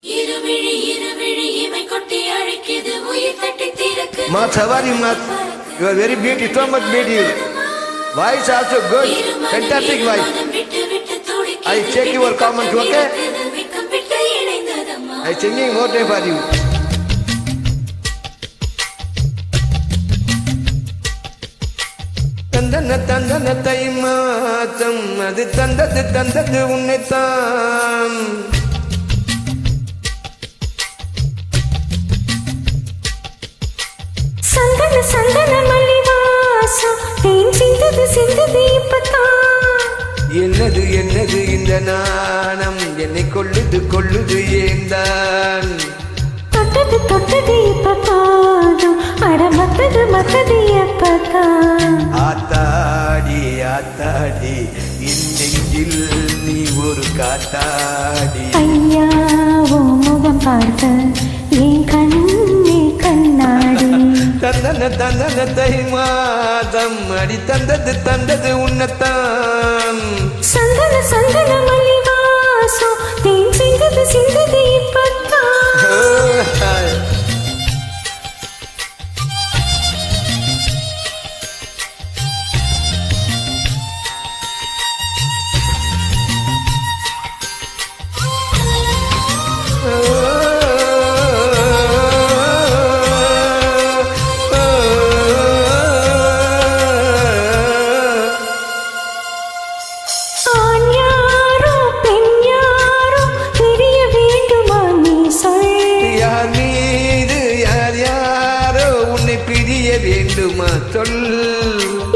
Mat, how are you, Mat? You are very beautiful, so much beautiful. Voice also good, fantastic voice. I check your comments, okay? I singing more time for you. தந்தன தை மாதம் அது தந்தது உன்னைத்தான். சந்தன மல்லிவாசம் தேன் சிந்தது இப்பத்தான். என்னது இந்த நாணம் என்னை கொள்ளுது ஏந்தான். தொட்டது இப்பதாதும் அட மத்தது எப்பதான். ஆத்தாடி நெஞ்சில் நீ ஒரு காத்தாடி. ஐயா ஓ முகம் பார்த்த என் கண்ணே கண்ணாடி. தந்தன தை மாதம் அடி தந்தது உன்னத்தான். சந்தன மல்லிவாசம் தேன் சிந்தது இப்பத்தான். வேண்டுமா சொல்.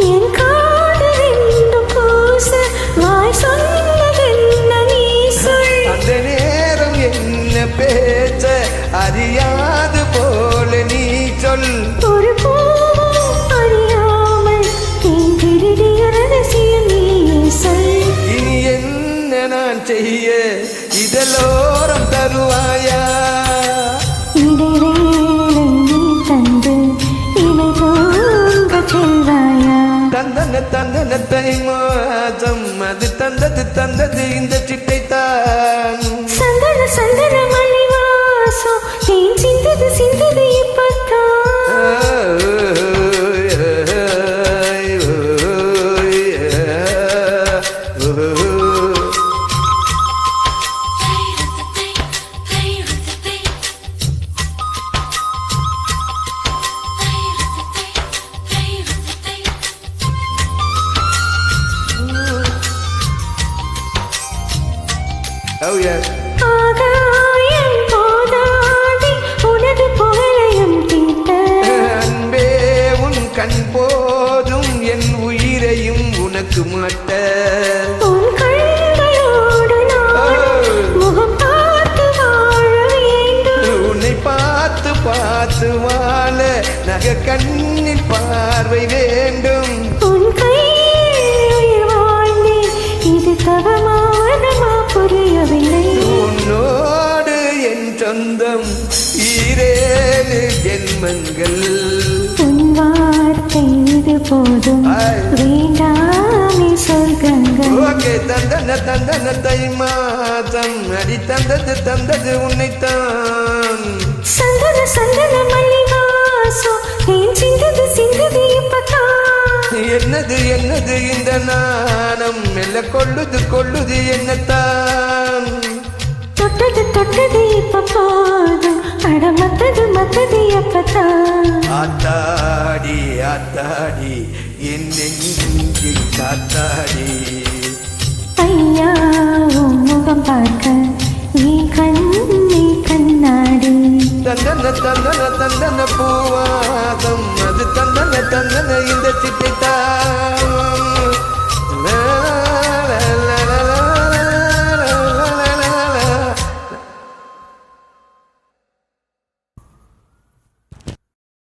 என் காதல் என்னும் பூச வாய் சொன்னதென்ன நீ சொல். அந்த நேரம் என்ன பேச அறியாது போல நீ சொல். ஒரு பூவும் அறியாமல் என் திருடிய ரகசியம் நீயே சொல். இனி என்ன நான் செய்ய இதலோரம் தருவாயா. தந்தன தை மாதம் அது தந்தது இந்த சிட்டைத்தான். சந்தன மல்லிவாசம் தேன் சிந்தது இப்பத்தான். Oh yes. ஆகாயம் போதாதி உனது புகழையும் தீட்ட. அன்பே உன் கண் போதும் என் உயிரையும் உனக்கு மாட்ட. உன் கண்களோடு நான் முகம் பார்த்து வாழ வேண்டும். உன்னை பார்த்து வாழ நக கண்ணில் பார்வை வேண்டும். உன் கையில் உயிர் வாழ்ந்தேன் இது தவமானமா புரியவில்லை. உன்னோடு என் சொந்தம் ஈரேழு ஜென்மங்கள். உன் வார்த்தை இது போதும் வேண்டாமே சொர்க்கங்கள். ஓகே தந்தன தை மாதம் அடி தந்தது உன்னைத்தான். சந்தன மல்லிவாசம் தேன் சிந்தது இப்பத்தான். என்னது இந்த நாணம் மெல்ல கொள்ளுது என்னத்தான். தொட்டது இப்பதாதும் அட மத்தது எப்பத்தான். ஆத்தாடி என் நெஞ்சில் காத்தாடி. ஐயா உன் முகம் பார்க்க என் கண்ணே கண்ணாடி. தந்தன பூவா